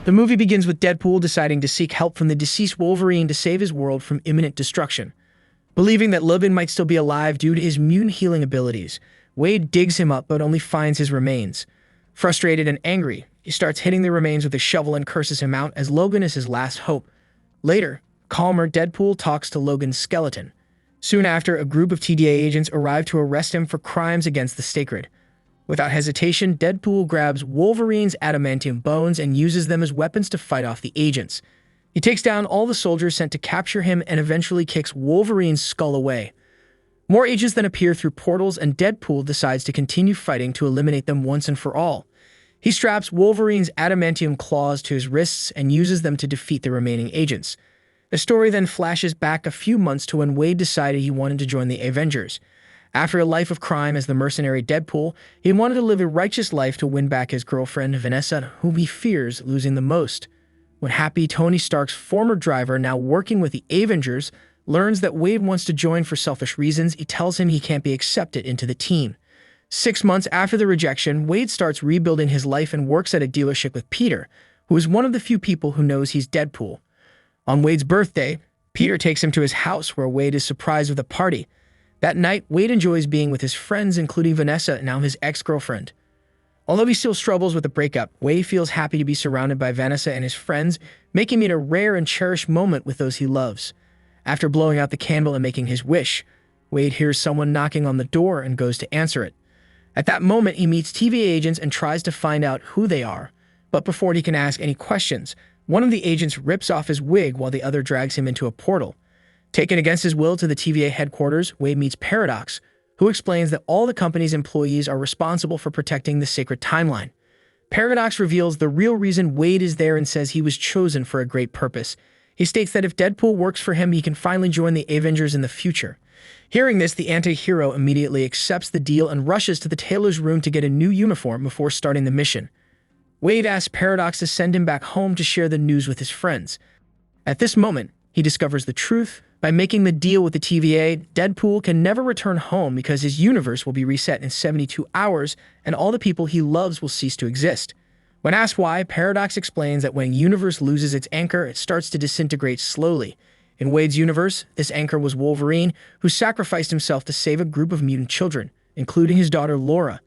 The movie begins with Deadpool deciding to seek help from the deceased Wolverine to save his world from imminent destruction. Believing that Logan might still be alive due to his mutant healing abilities, Wade digs him up but only finds his remains. Frustrated and angry, he starts hitting the remains with a shovel and curses him out as Logan is his last hope. Later, calmer Deadpool talks to Logan's skeleton. Soon after, a group of TDA agents arrive to arrest him for crimes against the sacred. Without hesitation, Deadpool grabs Wolverine's adamantium bones and uses them as weapons to fight off the agents. He takes down all the soldiers sent to capture him and eventually kicks Wolverine's skull away. More agents then appear through portals, and Deadpool decides to continue fighting to eliminate them once and for all. He straps Wolverine's adamantium claws to his wrists and uses them to defeat the remaining agents. The story then flashes back a few months to when Wade decided he wanted to join the Avengers. After a life of crime as the mercenary Deadpool, he wanted to live a righteous life to win back his girlfriend, Vanessa, whom he fears losing the most. When happy Tony Stark's former driver, now working with the Avengers, learns that Wade wants to join for selfish reasons, he tells him he can't be accepted into the team. 6 months after the rejection, Wade starts rebuilding his life and works at a dealership with Peter, who is one of the few people who knows he's Deadpool. On Wade's birthday, Peter takes him to his house where Wade is surprised with a party. That night, Wade enjoys being with his friends, including Vanessa, now his ex-girlfriend. Although he still struggles with the breakup, Wade feels happy to be surrounded by Vanessa and his friends, making it a rare and cherished moment with those he loves. After blowing out the candle and making his wish, Wade hears someone knocking on the door and goes to answer it. At that moment, he meets TVA agents and tries to find out who they are. But before he can ask any questions, one of the agents rips off his wig while the other drags him into a portal. Taken against his will to the TVA headquarters, Wade meets Paradox, who explains that all the company's employees are responsible for protecting the sacred timeline. Paradox reveals the real reason Wade is there and says he was chosen for a great purpose. He states that if Deadpool works for him, he can finally join the Avengers in the future. Hearing this, the anti-hero immediately accepts the deal and rushes to the tailor's room to get a new uniform before starting the mission. Wade asks Paradox to send him back home to share the news with his friends. At this moment, he discovers the truth. By making the deal with the TVA, Deadpool can never return home because his universe will be reset in 72 hours and all the people he loves will cease to exist. When asked why, Paradox explains that when a universe loses its anchor, it starts to disintegrate slowly. In Wade's universe, this anchor was Wolverine, who sacrificed himself to save a group of mutant children, including his daughter Laura.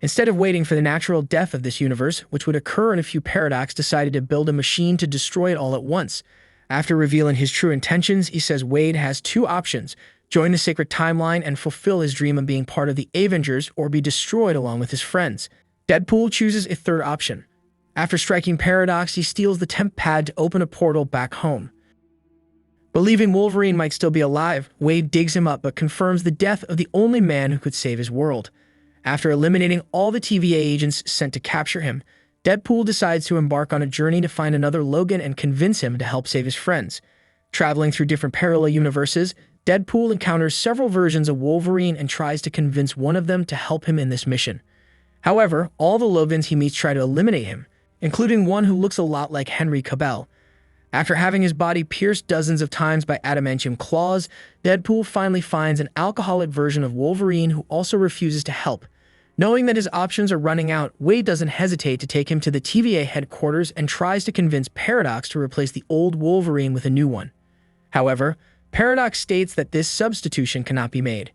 Instead of waiting for the natural death of this universe, which would occur in a few, Paradox decided to build a machine to destroy it all at once. After revealing his true intentions, he says Wade has two options: join the sacred timeline and fulfill his dream of being part of the Avengers, or be destroyed along with his friends. Deadpool chooses a third option. After striking Paradox, he steals the temp pad to open a portal back home. Believing Wolverine might still be alive, Wade digs him up but confirms the death of the only man who could save his world. After eliminating all the TVA agents sent to capture him, Deadpool decides to embark on a journey to find another Logan and convince him to help save his friends. Traveling through different parallel universes, Deadpool encounters several versions of Wolverine and tries to convince one of them to help him in this mission. However, all the Logans he meets try to eliminate him, including one who looks a lot like Henry Cavill. After having his body pierced dozens of times by adamantium claws, Deadpool finally finds an alcoholic version of Wolverine who also refuses to help. Knowing that his options are running out, Wade doesn't hesitate to take him to the TVA headquarters and tries to convince Paradox to replace the old Wolverine with a new one. However, Paradox states that this substitution cannot be made.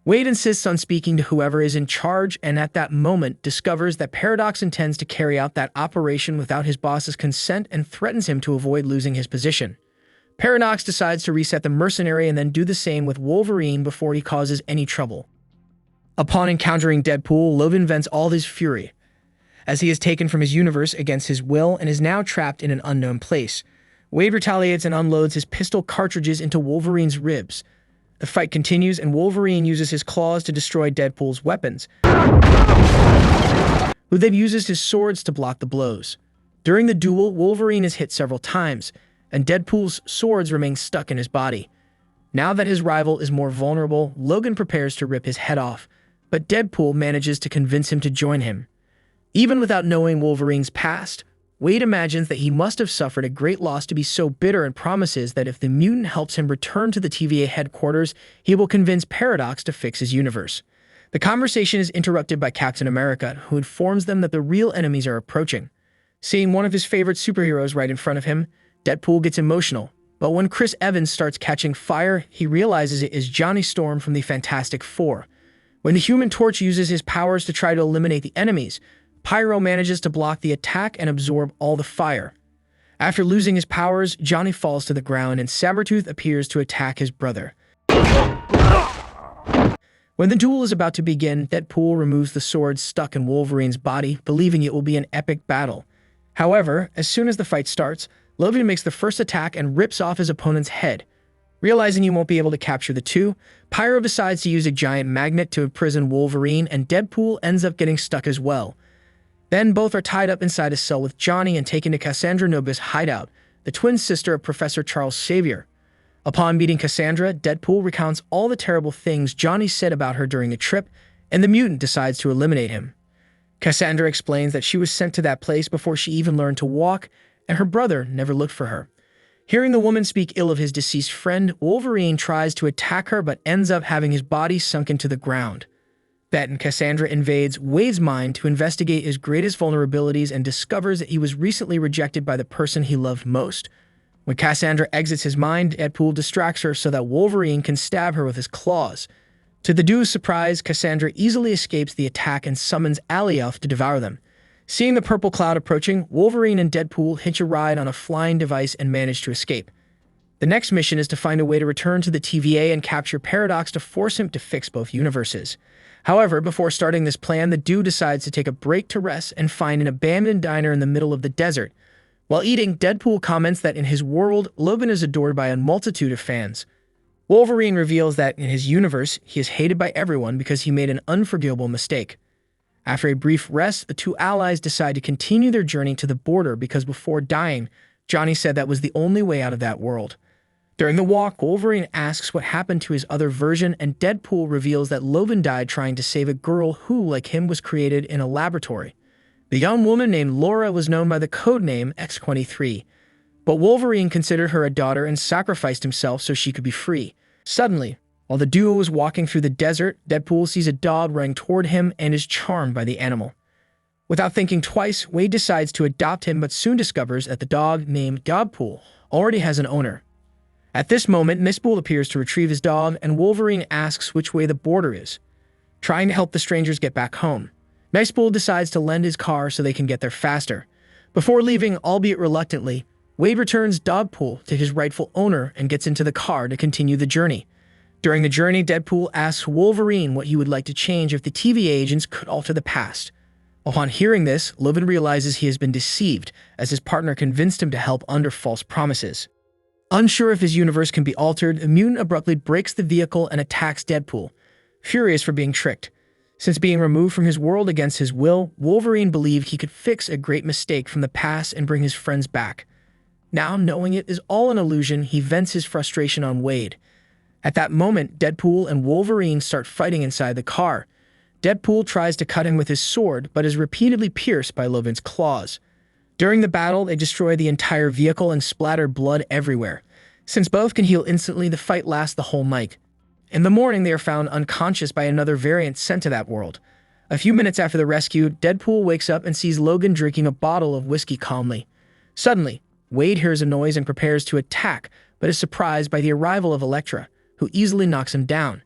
Wade insists on speaking to whoever is in charge, and at that moment discovers that Paradox intends to carry out that operation without his boss's consent and threatens him to avoid losing his position. Paradox decides to reset the mercenary and then do the same with Wolverine before he causes any trouble. Upon encountering Deadpool, Logan vents all his fury, as he is taken from his universe against his will and is now trapped in an unknown place. Wade retaliates and unloads his pistol cartridges into Wolverine's ribs. The fight continues, and Wolverine uses his claws to destroy Deadpool's weapons, who then uses his swords to block the blows. During the duel, Wolverine is hit several times, and Deadpool's swords remain stuck in his body. Now that his rival is more vulnerable, Logan prepares to rip his head off, but Deadpool manages to convince him to join him. Even without knowing Wolverine's past, Wade imagines that he must have suffered a great loss to be so bitter and promises that if the mutant helps him return to the TVA headquarters, he will convince Paradox to fix his universe. The conversation is interrupted by Captain America, who informs them that the real enemies are approaching. Seeing one of his favorite superheroes right in front of him, Deadpool gets emotional. But when Chris Evans starts catching fire, he realizes it is Johnny Storm from the Fantastic Four. When the Human Torch uses his powers to try to eliminate the enemies, Pyro manages to block the attack and absorb all the fire. After losing his powers, Johnny falls to the ground and Sabretooth appears to attack his brother. When the duel is about to begin, Deadpool removes the sword stuck in Wolverine's body, believing it will be an epic battle. However, as soon as the fight starts, Logan makes the first attack and rips off his opponent's head. Realizing he won't be able to capture the two, Pyro decides to use a giant magnet to imprison Wolverine, and Deadpool ends up getting stuck as well. Then both are tied up inside a cell with Johnny and taken to Cassandra Nova's hideout, the twin sister of Professor Charles Xavier. Upon meeting Cassandra, Deadpool recounts all the terrible things Johnny said about her during the trip, and the mutant decides to eliminate him. Cassandra explains that she was sent to that place before she even learned to walk, and her brother never looked for her. Hearing the woman speak ill of his deceased friend, Wolverine tries to attack her but ends up having his body sunk into the ground. Then Cassandra invades Wade's mind to investigate his greatest vulnerabilities and discovers that he was recently rejected by the person he loved most. When Cassandra exits his mind, Deadpool distracts her so that Wolverine can stab her with his claws. To the duo's surprise, Cassandra easily escapes the attack and summons Alioth to devour them. Seeing the purple cloud approaching, Wolverine and Deadpool hitch a ride on a flying device and manage to escape. The next mission is to find a way to return to the TVA and capture Paradox to force him to fix both universes. However, before starting this plan, the duo decides to take a break to rest and find an abandoned diner in the middle of the desert. While eating, Deadpool comments that in his world, Logan is adored by a multitude of fans. Wolverine reveals that in his universe, he is hated by everyone because he made an unforgivable mistake. After a brief rest, the two allies decide to continue their journey to the border because before dying, Johnny said that was the only way out of that world. During the walk, Wolverine asks what happened to his other version, and Deadpool reveals that Logan died trying to save a girl who, like him, was created in a laboratory. The young woman named Laura was known by the codename X-23, but Wolverine considered her a daughter and sacrificed himself so she could be free. Suddenly, while the duo was walking through the desert, Deadpool sees a dog running toward him and is charmed by the animal. Without thinking twice, Wade decides to adopt him but soon discovers that the dog, named Dogpool, already has an owner. At this moment, Mistpool appears to retrieve his dog, and Wolverine asks which way the border is, trying to help the strangers get back home. Mistpool decides to lend his car so they can get there faster. Before leaving, albeit reluctantly, Wade returns Dogpool to his rightful owner and gets into the car to continue the journey. During the journey, Deadpool asks Wolverine what he would like to change if the TVA agents could alter the past. Upon hearing this, Logan realizes he has been deceived, as his partner convinced him to help under false promises. Unsure if his universe can be altered, the mutant abruptly breaks the vehicle and attacks Deadpool, furious for being tricked. Since being removed from his world against his will, Wolverine believed he could fix a great mistake from the past and bring his friends back. Now, knowing it is all an illusion, he vents his frustration on Wade. At that moment, Deadpool and Wolverine start fighting inside the car. Deadpool tries to cut him with his sword, but is repeatedly pierced by Logan's claws. During the battle, they destroy the entire vehicle and splatter blood everywhere. Since both can heal instantly, the fight lasts the whole night. In the morning, they are found unconscious by another variant sent to that world. A few minutes after the rescue, Deadpool wakes up and sees Logan drinking a bottle of whiskey calmly. Suddenly, Wade hears a noise and prepares to attack, but is surprised by the arrival of Elektra, who easily knocks him down.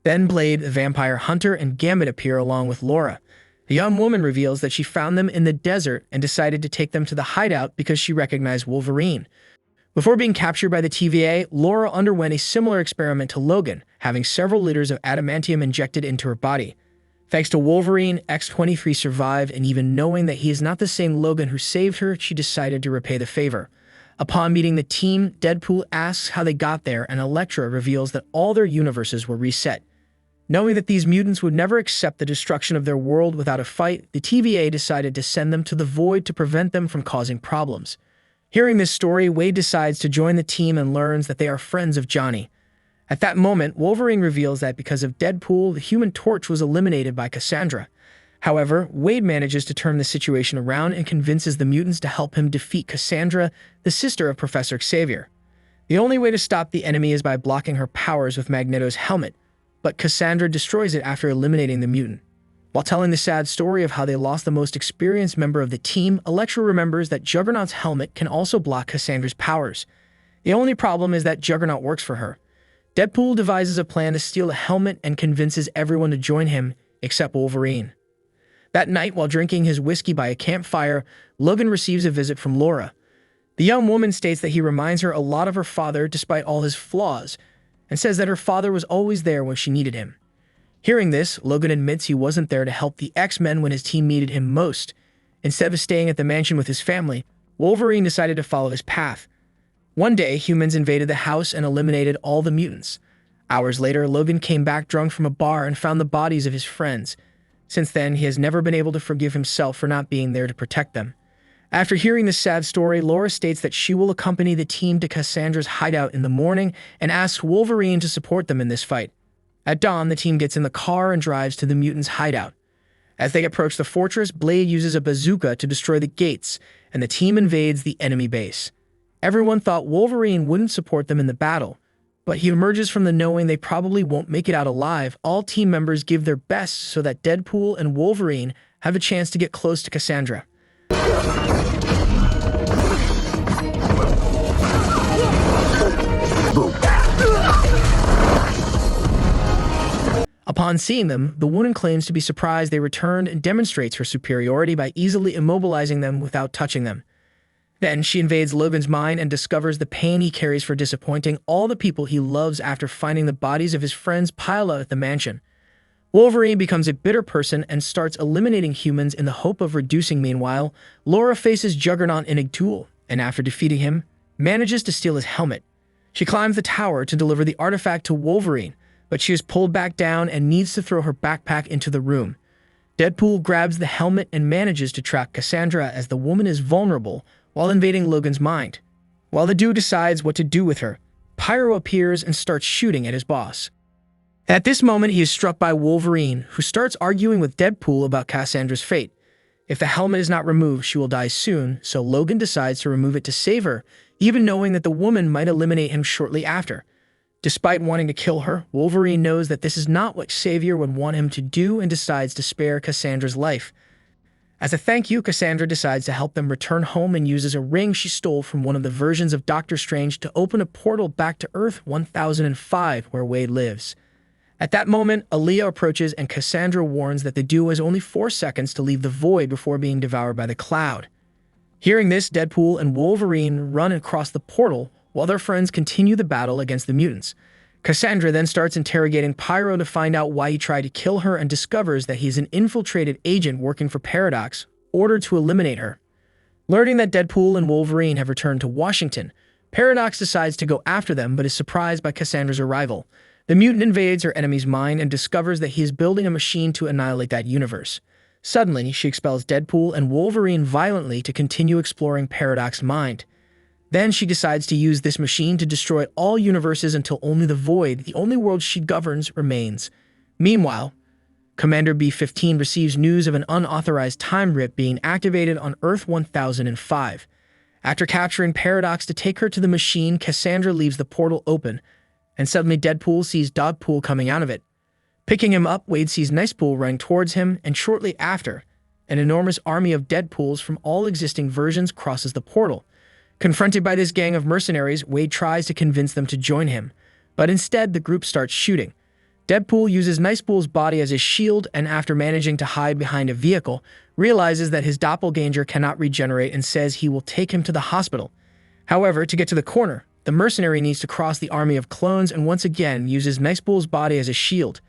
Then Blade, the vampire hunter, and Gambit appear along with Laura. The young woman reveals that she found them in the desert and decided to take them to the hideout because she recognized Wolverine. Before being captured by the TVA, Laura underwent a similar experiment to Logan, having several liters of adamantium injected into her body. Thanks to Wolverine, X-23 survived, and even knowing that he is not the same Logan who saved her, she decided to repay the favor. Upon meeting the team, Deadpool asks how they got there, and Elektra reveals that all their universes were reset. Knowing that these mutants would never accept the destruction of their world without a fight, the TVA decided to send them to the Void to prevent them from causing problems. Hearing this story, Wade decides to join the team and learns that they are friends of Johnny. At that moment, Wolverine reveals that because of Deadpool, the Human Torch was eliminated by Cassandra. However, Wade manages to turn the situation around and convinces the mutants to help him defeat Cassandra, the sister of Professor Xavier. The only way to stop the enemy is by blocking her powers with Magneto's helmet, but Cassandra destroys it after eliminating the mutant. While telling the sad story of how they lost the most experienced member of the team, Elektra remembers that Juggernaut's helmet can also block Cassandra's powers. The only problem is that Juggernaut works for her. Deadpool devises a plan to steal the helmet and convinces everyone to join him, except Wolverine. That night, while drinking his whiskey by a campfire, Logan receives a visit from Laura. The young woman states that he reminds her a lot of her father despite all his flaws, and says that her father was always there when she needed him. Hearing this, Logan admits he wasn't there to help the X-Men when his team needed him most. Instead of staying at the mansion with his family, Wolverine decided to follow his path. One day, humans invaded the house and eliminated all the mutants. Hours later, Logan came back drunk from a bar and found the bodies of his friends. Since then, he has never been able to forgive himself for not being there to protect them. After hearing this sad story, Laura states that she will accompany the team to Cassandra's hideout in the morning and asks Wolverine to support them in this fight. At dawn, the team gets in the car and drives to the mutants' hideout. As they approach the fortress, Blade uses a bazooka to destroy the gates, and the team invades the enemy base. Everyone thought Wolverine wouldn't support them in the battle, but he emerges from the knowing they probably won't make it out alive. All team members give their best so that Deadpool and Wolverine have a chance to get close to Cassandra. Upon seeing them, the woman claims to be surprised they returned and demonstrates her superiority by easily immobilizing them without touching them. Then she invades Logan's mind and discovers the pain he carries for disappointing all the people he loves after finding the bodies of his friends pile up at the mansion. Wolverine becomes a bitter person and starts eliminating humans in the hope of reducing. Meanwhile, Laura faces Juggernaut in a duel, and after defeating him, manages to steal his helmet. She climbs the tower to deliver the artifact to Wolverine, but she is pulled back down and needs to throw her backpack into the room. Deadpool grabs the helmet and manages to track Cassandra as the woman is vulnerable while invading Logan's mind. While the dude decides what to do with her, Pyro appears and starts shooting at his boss. At this moment, he is struck by Wolverine, who starts arguing with Deadpool about Cassandra's fate. If the helmet is not removed, she will die soon, so Logan decides to remove it to save her, even knowing that the woman might eliminate him shortly after. Despite wanting to kill her, Wolverine knows that this is not what Xavier would want him to do and decides to spare Cassandra's life. As a thank you, Cassandra decides to help them return home and uses a ring she stole from one of the versions of Doctor Strange to open a portal back to Earth 1005, where Wade lives. At that moment, Aaliyah approaches and Cassandra warns that the duo has only 4 seconds to leave the void before being devoured by the cloud. Hearing this, Deadpool and Wolverine run across the portal while their friends continue the battle against the mutants. Cassandra then starts interrogating Pyro to find out why he tried to kill her and discovers that he's an infiltrated agent working for Paradox, ordered to eliminate her. Learning that Deadpool and Wolverine have returned to Washington, Paradox decides to go after them but is surprised by Cassandra's arrival. The mutant invades her enemy's mind and discovers that he is building a machine to annihilate that universe. Suddenly, she expels Deadpool and Wolverine violently to continue exploring Paradox's mind. Then she decides to use this machine to destroy all universes until only the Void, the only world she governs, remains. Meanwhile, Commander B-15 receives news of an unauthorized time rip being activated on Earth 1005. After capturing Paradox to take her to the machine, Cassandra leaves the portal open, and suddenly Deadpool sees Dogpool coming out of it. Picking him up, Wade sees Nicepool running towards him, and shortly after, an enormous army of Deadpools from all existing versions crosses the portal. Confronted by this gang of mercenaries, Wade tries to convince them to join him, but instead the group starts shooting. Deadpool uses Nicepool's body as a shield and after managing to hide behind a vehicle, realizes that his doppelganger cannot regenerate and says he will take him to the hospital. However, to get to the corner, the mercenary needs to cross the army of clones and once again uses Nicepool's body as a shield.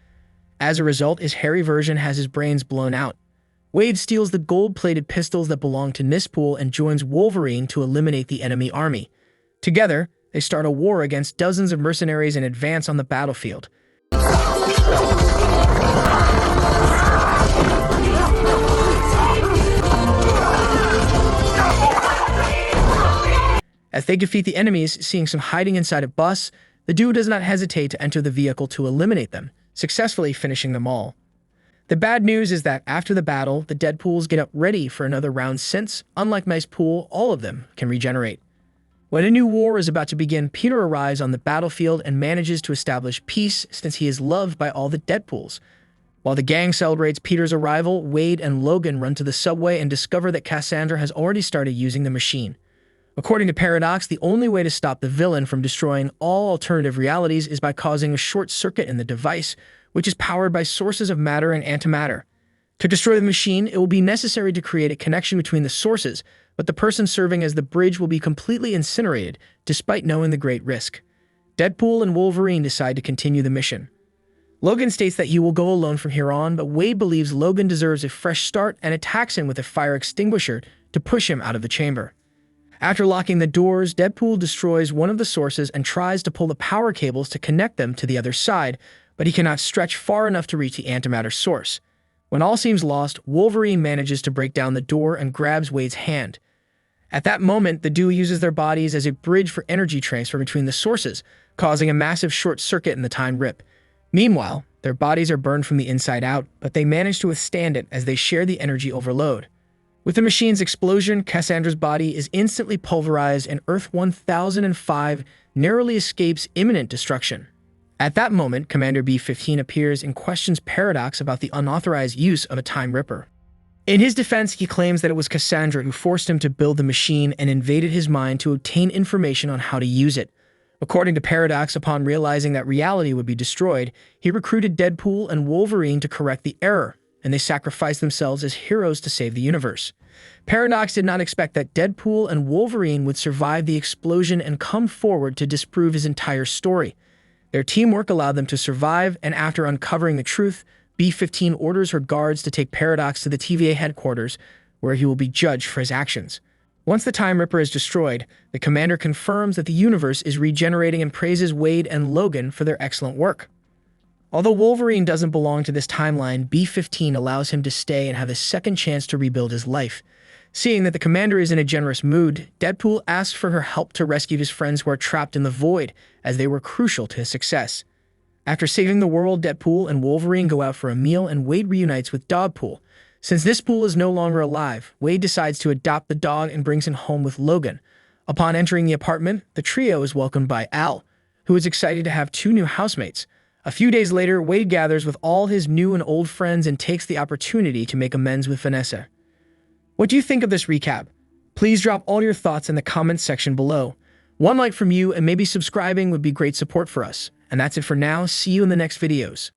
As a result, his hairy version has his brains blown out. Wade steals the gold-plated pistols that belong to Nicepool and joins Wolverine to eliminate the enemy army. Together, they start a war against dozens of mercenaries and advance on the battlefield. As they defeat the enemies, seeing some hiding inside a bus, the duo does not hesitate to enter the vehicle to eliminate them, successfully finishing them all. The bad news is that after the battle, the Deadpools get up ready for another round since, unlike Nicepool, all of them can regenerate. When a new war is about to begin, Peter arrives on the battlefield and manages to establish peace since he is loved by all the Deadpools. While the gang celebrates Peter's arrival, Wade and Logan run to the subway and discover that Cassandra has already started using the machine. According to Paradox, the only way to stop the villain from destroying all alternative realities is by causing a short circuit in the device, which is powered by sources of matter and antimatter. To destroy the machine, it will be necessary to create a connection between the sources, but the person serving as the bridge will be completely incinerated, despite knowing the great risk. Deadpool and Wolverine decide to continue the mission. Logan states that he will go alone from here on, but Wade believes Logan deserves a fresh start and attacks him with a fire extinguisher to push him out of the chamber. After locking the doors, Deadpool destroys one of the sources and tries to pull the power cables to connect them to the other side, but he cannot stretch far enough to reach the antimatter source. When all seems lost, Wolverine manages to break down the door and grabs Wade's hand. At that moment, the duo uses their bodies as a bridge for energy transfer between the sources, causing a massive short circuit in the time rip. Meanwhile, their bodies are burned from the inside out, but they manage to withstand it as they share the energy overload. With the machine's explosion, Cassandra's body is instantly pulverized and Earth 1005 narrowly escapes imminent destruction. At that moment, Commander B-15 appears and questions Paradox about the unauthorized use of a Time Ripper. In his defense, he claims that it was Cassandra who forced him to build the machine and invaded his mind to obtain information on how to use it. According to Paradox, upon realizing that reality would be destroyed, he recruited Deadpool and Wolverine to correct the error, and they sacrificed themselves as heroes to save the universe. Paradox did not expect that Deadpool and Wolverine would survive the explosion and come forward to disprove his entire story. Their teamwork allowed them to survive, and after uncovering the truth, B-15 orders her guards to take Paradox to the TVA headquarters, where he will be judged for his actions. Once the Time Ripper is destroyed, the commander confirms that the universe is regenerating and praises Wade and Logan for their excellent work. Although Wolverine doesn't belong to this timeline, B-15 allows him to stay and have a second chance to rebuild his life. Seeing that the commander is in a generous mood, Deadpool asks for her help to rescue his friends who are trapped in the void, as they were crucial to his success. After saving the world, Deadpool and Wolverine go out for a meal and Wade reunites with Dogpool. Since this pool is no longer alive, Wade decides to adopt the dog and brings him home with Logan. Upon entering the apartment, the trio is welcomed by Al, who is excited to have two new housemates. A few days later, Wade gathers with all his new and old friends and takes the opportunity to make amends with Vanessa. What do you think of this recap? Please drop all your thoughts in the comments section below. One like from you and maybe subscribing would be great support for us. And that's it for now. See you in the next videos.